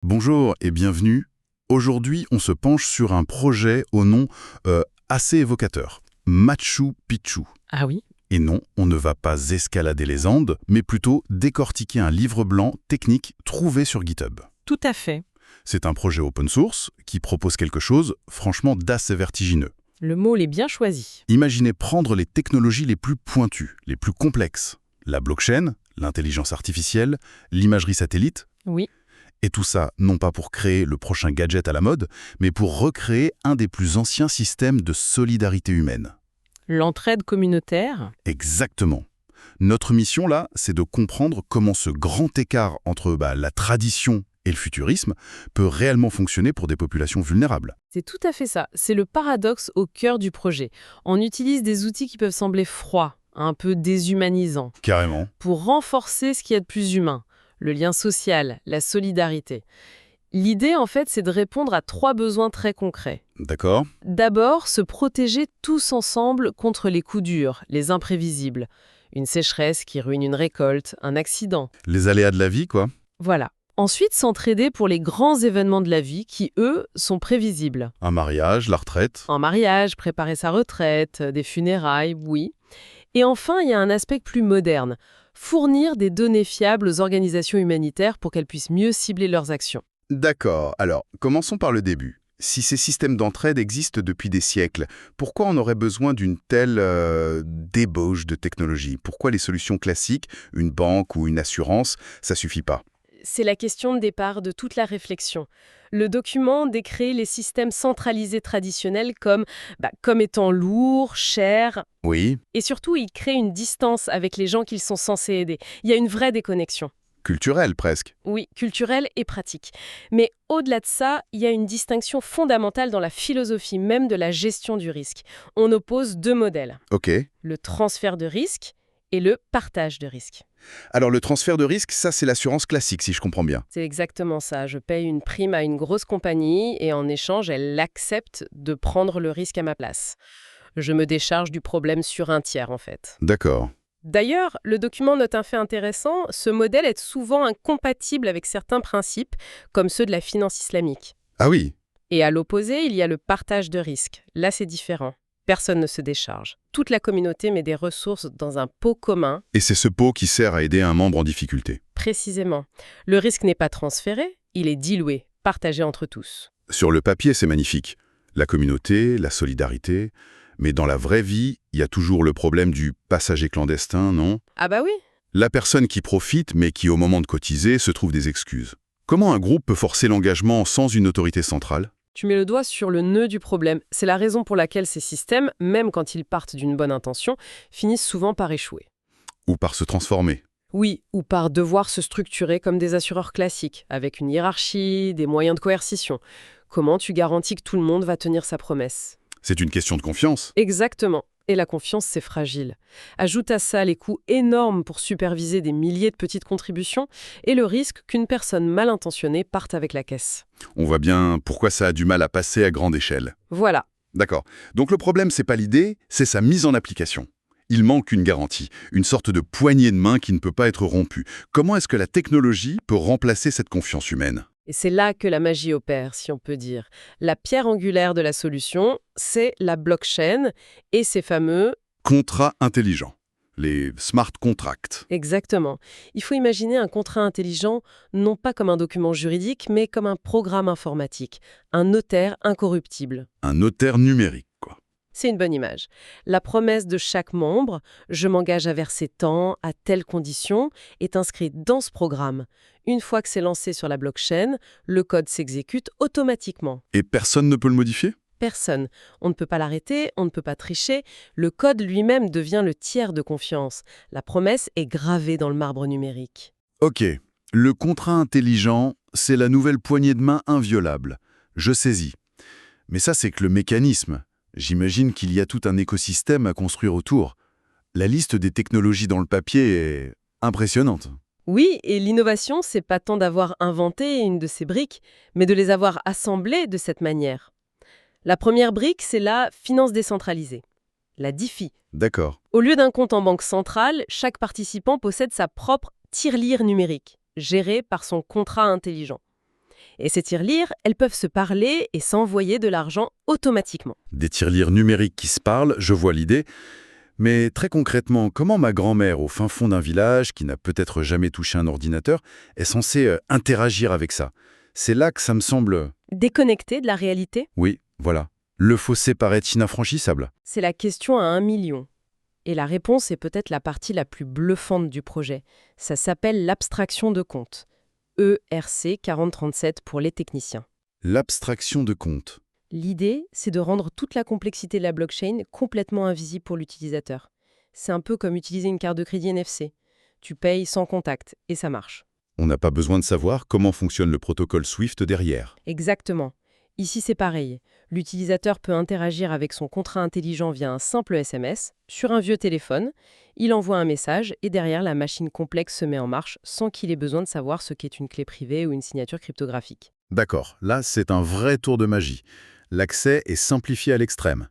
Bonjour et bienvenue. Aujourd'hui, on se penche sur un projet au nom assez évocateur, Machu Picchu. Ah oui? Et non, on ne va pas escalader les Andes, mais plutôt décortiquer un livre blanc technique trouvé sur GitHub. Tout à fait. C'est un projet open source qui propose quelque chose, franchement, d'assez vertigineux. Le mot l'est bien choisi. Imaginez prendre les technologies les plus pointues, les plus complexes. La blockchain, l'intelligence artificielle, l'imagerie satellite. Oui. Et tout ça, non pas pour créer le prochain gadget à la mode, mais pour recréer un des plus anciens systèmes de solidarité humaine. L'entraide communautaire? Exactement. Notre mission, là, c'est de comprendre comment ce grand écart entre la tradition et le futurisme peut réellement fonctionner pour des populations vulnérables. C'est tout à fait ça. C'est le paradoxe au cœur du projet. On utilise des outils qui peuvent sembler froids, un peu déshumanisants, Carrément. pour renforcer ce qu'il y a de plus humain. Le lien social, la solidarité. L'idée, en fait, c'est de répondre à 3 besoins très concrets. D'accord. D'abord, se protéger tous ensemble contre les coups durs, les imprévisibles. Une sécheresse qui ruine une récolte, un accident. Les aléas de la vie, quoi. Voilà. Ensuite, s'entraider pour les grands événements de la vie qui, eux, sont prévisibles. Un mariage, la retraite. Un mariage, préparer sa retraite, des funérailles, oui. Et enfin, il y a un aspect plus moderne. Fournir des données fiables aux organisations humanitaires pour qu'elles puissent mieux cibler leurs actions. D'accord. Alors, commençons par le début. Si ces systèmes d'entraide existent depuis des siècles, pourquoi on aurait besoin d'une telle débauche de technologie? Pourquoi les solutions classiques, une banque ou une assurance, ça suffit pas? C'est la question de départ de toute la réflexion. Le document décrit les systèmes centralisés traditionnels comme étant lourds, chers, Oui, et surtout, il crée une distance avec les gens qu'ils sont censés aider. Il y a une vraie déconnexion. culturel presque. Oui, culturelle et pratique. Mais au-delà de ça, il y a une distinction fondamentale dans la philosophie même de la gestion du risque. On oppose 2 modèles, Ok. le transfert de risque et le partage de risque. Alors le transfert de risque, ça c'est l'assurance classique si je comprends bien. C'est exactement ça. Je paye une prime à une grosse compagnie et en échange, elle accepte de prendre le risque à ma place. Je me décharge du problème sur un tiers, en fait. D'accord. D'ailleurs, le document note un fait intéressant, ce modèle est souvent incompatible avec certains principes, comme ceux de la finance islamique. Ah oui. Et à l'opposé, il y a le partage de risques. Là, c'est différent. Personne ne se décharge. Toute la communauté met des ressources dans un pot commun, Et c'est ce pot qui sert à aider un membre en difficulté. précisément. Le risque n'est pas transféré, il est dilué, partagé entre tous. Sur le papier, c'est magnifique. La communauté, la solidarité. Mais dans la vraie vie, il y a toujours le problème du passager clandestin, non? Ah bah oui. La personne qui profite, mais qui au moment de cotiser, se trouve des excuses. Comment un groupe peut forcer l'engagement sans une autorité centrale? Tu mets le doigt sur le nœud du problème. C'est la raison pour laquelle ces systèmes, même quand ils partent d'une bonne intention, finissent souvent par échouer. Ou par se transformer? Oui, ou par devoir se structurer comme des assureurs classiques, avec une hiérarchie, des moyens de coercition. Comment tu garantis que tout le monde va tenir sa promesse? C'est une question de confiance. Exactement. Et la confiance, c'est fragile. Ajoute à ça les coûts énormes pour superviser des milliers de petites contributions et le risque qu'une personne mal intentionnée parte avec la caisse. On voit bien pourquoi ça a du mal à passer à grande échelle. Voilà. D'accord. Donc le problème, c'est pas l'idée, c'est sa mise en application. Il manque une garantie, une sorte de poignée de main qui ne peut pas être rompue. Comment est-ce que la technologie peut remplacer cette confiance humaine? Et c'est là que la magie opère, si on peut dire. La pierre angulaire de la solution, c'est la blockchain et ses fameux... Contrats intelligents, les smart contracts. Exactement. Il faut imaginer un contrat intelligent non pas comme un document juridique, mais comme un programme informatique, un notaire incorruptible. Un notaire numérique, quoi. C'est une bonne image. La promesse de chaque membre, je m'engage à verser tant, à telles conditions, est inscrite dans ce programme. Une fois que c'est lancé sur la blockchain, le code s'exécute automatiquement. Et personne ne peut le modifier? Personne. On ne peut pas l'arrêter, on ne peut pas tricher. Le code lui-même devient le tiers de confiance. La promesse est gravée dans le marbre numérique. Ok. Le contrat intelligent, c'est la nouvelle poignée de main inviolable. Je saisis. Mais ça, c'est que le mécanisme. J'imagine qu'il y a tout un écosystème à construire autour. La liste des technologies dans le papier est impressionnante. Oui, et l'innovation, c'est pas tant d'avoir inventé une de ces briques, mais de les avoir assemblées de cette manière. La première brique, c'est la finance décentralisée, la DeFi. D'accord. Au lieu d'un compte en banque centrale, chaque participant possède sa propre tirelire numérique, gérée par son contrat intelligent. Et ces tirelires, elles peuvent se parler et s'envoyer de l'argent automatiquement. Des tirelires numériques qui se parlent, je vois l'idée. Mais très concrètement, comment ma grand-mère, au fin fond d'un village, qui n'a peut-être jamais touché un ordinateur, est censée interagir avec ça? C'est là que ça me semble... Déconnecté de la réalité? Oui, voilà. Le fossé paraît inafranchissable. C'est la question à 1 million. Et la réponse est peut-être la partie la plus bluffante du projet. Ça s'appelle l'abstraction de compte. ERC 4037 pour les techniciens. L'abstraction de compte. L'idée, c'est de rendre toute la complexité de la blockchain complètement invisible pour l'utilisateur. C'est un peu comme utiliser une carte de crédit NFC. Tu payes sans contact, et ça marche. On n'a pas besoin de savoir comment fonctionne le protocole SWIFT derrière. Exactement. Ici, c'est pareil. L'utilisateur peut interagir avec son contrat intelligent via un simple SMS, sur un vieux téléphone. Il envoie un message et derrière, la machine complexe se met en marche sans qu'il ait besoin de savoir ce qu'est une clé privée ou une signature cryptographique. D'accord, là c'est un vrai tour de magie. L'accès est simplifié à l'extrême.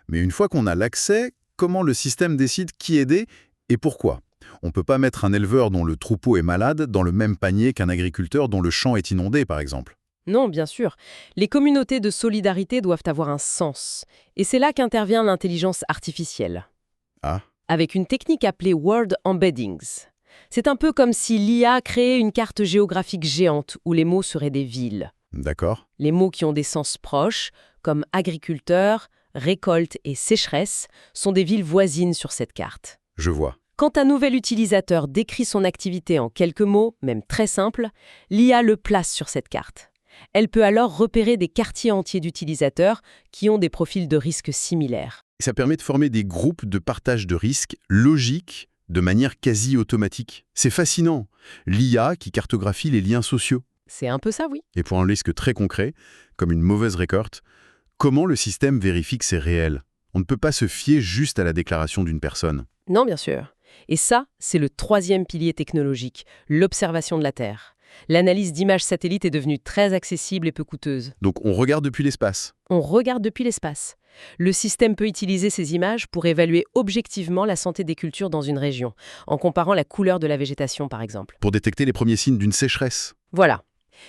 Mais une fois qu'on a l'accès, comment le système décide qui aider et pourquoi? On ne peut pas mettre un éleveur dont le troupeau est malade dans le même panier qu'un agriculteur dont le champ est inondé, par exemple. Non, bien sûr. Les communautés de solidarité doivent avoir un sens. Et c'est là qu'intervient l'intelligence artificielle. Ah, Avec une technique appelée Word Embeddings. C'est un peu comme si l'IA créait une carte géographique géante où les mots seraient des villes. d'accord. Les mots qui ont des sens proches, comme agriculteur, récolte et sécheresse, sont des villes voisines sur cette carte. Je vois. Quand un nouvel utilisateur décrit son activité en quelques mots, même très simples, l'IA le place sur cette carte. Elle peut alors repérer des quartiers entiers d'utilisateurs qui ont des profils de risque similaires. Ça permet de former des groupes de partage de risques logiques de manière quasi automatique. C'est fascinant. L'IA qui cartographie les liens sociaux. C'est un peu ça, oui. Et pour un risque très concret, comme une mauvaise récolte, comment le système vérifie que c'est réel? On ne peut pas se fier juste à la déclaration d'une personne. Non, bien sûr. Et ça, c'est le 3e pilier technologique, l'observation de la Terre. L'analyse d'images satellites est devenue très accessible et peu coûteuse. Donc on regarde depuis l'espace. On regarde depuis l'espace. Le système peut utiliser ces images pour évaluer objectivement la santé des cultures dans une région, en comparant la couleur de la végétation par exemple. Pour détecter les premiers signes d'une sécheresse. Voilà.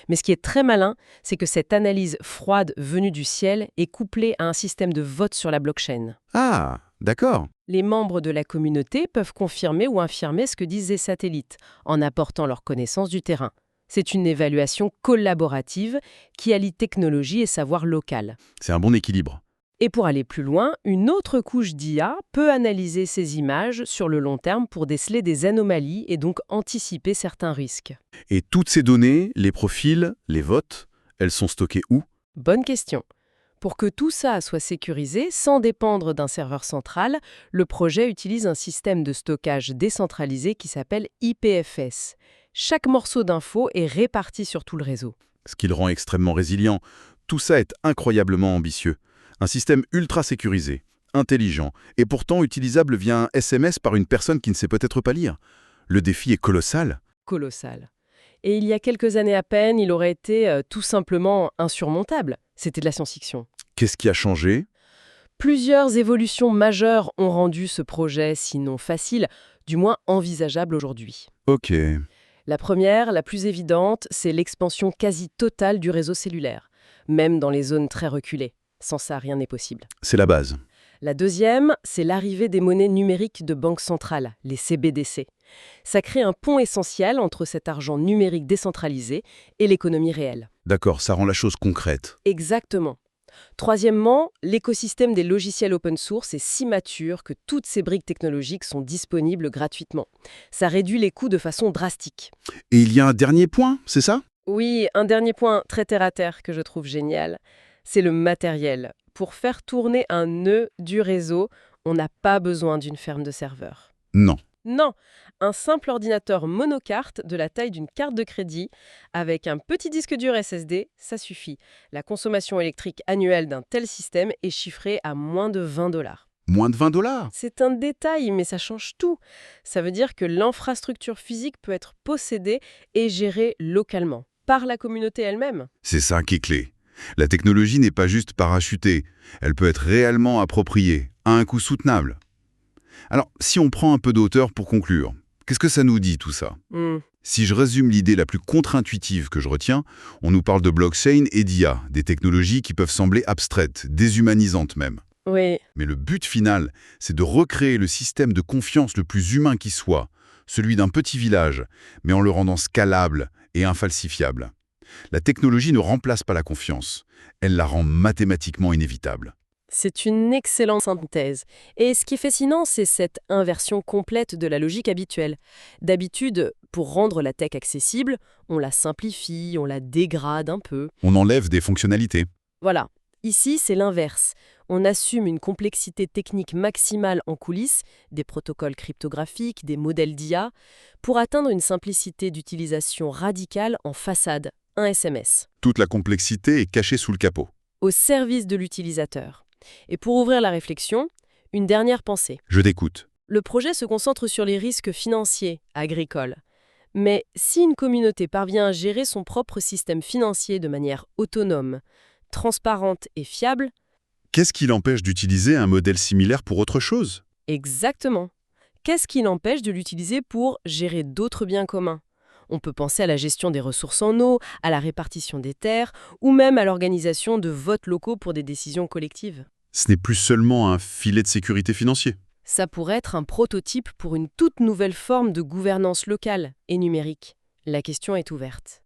Mais ce qui est très malin, c'est que cette analyse froide venue du ciel est couplée à un système de vote sur la blockchain. Ah, d'accord. Les membres de la communauté peuvent confirmer ou infirmer ce que disent les satellites, en apportant leur connaissance du terrain. C'est une évaluation collaborative qui allie technologie et savoir local. C'est un bon équilibre. Et pour aller plus loin, une autre couche d'IA peut analyser ces images sur le long terme pour déceler des anomalies et donc anticiper certains risques. Et toutes ces données, les profils, les votes, elles sont stockées où? Bonne question. Pour que tout ça soit sécurisé sans dépendre d'un serveur central, le projet utilise un système de stockage décentralisé qui s'appelle IPFS. Chaque morceau d'info est réparti sur tout le réseau. Ce qui le rend extrêmement résilient. Tout ça est incroyablement ambitieux. Un système ultra sécurisé, intelligent, et pourtant utilisable via un SMS par une personne qui ne sait peut-être pas lire. Le défi est colossal. Colossal. Et il y a quelques années à peine, il aurait été tout simplement insurmontable. C'était de la science-fiction. Qu'est-ce qui a changé? Plusieurs évolutions majeures ont rendu ce projet, sinon facile, du moins envisageable aujourd'hui. Ok. La première, la plus évidente, c'est l'expansion quasi totale du réseau cellulaire, même dans les zones très reculées. Sans ça, rien n'est possible. C'est la base. La deuxième, c'est l'arrivée des monnaies numériques de banque centrale, les CBDC. Ça crée un pont essentiel entre cet argent numérique décentralisé et l'économie réelle. D'accord, ça rend la chose concrète. Exactement. Troisièmement, l'écosystème des logiciels open source est si mature que toutes ces briques technologiques sont disponibles gratuitement. Ça réduit les coûts de façon drastique. Et il y a un dernier point, c'est ça? Oui, un dernier point très terre-à-terre que je trouve génial, c'est le matériel. Pour faire tourner un nœud du réseau, on n'a pas besoin d'une ferme de serveurs. Non. Non, un simple ordinateur monocarte de la taille d'une carte de crédit avec un petit disque dur SSD, ça suffit. La consommation électrique annuelle d'un tel système est chiffrée à moins de $20. Moins de $20? C'est un détail, mais ça change tout. Ça veut dire que l'infrastructure physique peut être possédée et gérée localement, par la communauté elle-même. C'est ça qui est clé. La technologie n'est pas juste parachutée, elle peut être réellement appropriée, à un coût soutenable. Alors, si on prend un peu de hauteur pour conclure, qu'est-ce que ça nous dit tout ça? Si je résume l'idée la plus contre-intuitive que je retiens, on nous parle de blockchain et d'IA, des technologies qui peuvent sembler abstraites, déshumanisantes même. Oui, Mais le but final, c'est de recréer le système de confiance le plus humain qui soit, celui d'un petit village, mais en le rendant scalable et infalsifiable. La technologie ne remplace pas la confiance, elle la rend mathématiquement inévitable. c'est une excellente synthèse. Et ce qui est fascinant, c'est cette inversion complète de la logique habituelle. D'habitude, pour rendre la tech accessible, on la simplifie, on la dégrade un peu. On enlève des fonctionnalités. Voilà. Ici, c'est l'inverse. On assume une complexité technique maximale en coulisses, des protocoles cryptographiques, des modèles d'IA, pour atteindre une simplicité d'utilisation radicale en façade, un SMS, Toute la complexité est cachée sous le capot. au service de l'utilisateur. Et pour ouvrir la réflexion, une dernière pensée. Je t'écoute. Le projet se concentre sur les risques financiers, agricoles. Mais si une communauté parvient à gérer son propre système financier de manière autonome, transparente et fiable, Qu'est-ce qui l'empêche d'utiliser un modèle similaire pour autre chose? exactement. Qu'est-ce qui l'empêche de l'utiliser pour gérer d'autres biens communs? On peut penser à la gestion des ressources en eau, à la répartition des terres, ou même à l'organisation de votes locaux pour des décisions collectives. Ce n'est plus seulement un filet de sécurité financier. Ça pourrait être un prototype pour une toute nouvelle forme de gouvernance locale et numérique. La question est ouverte.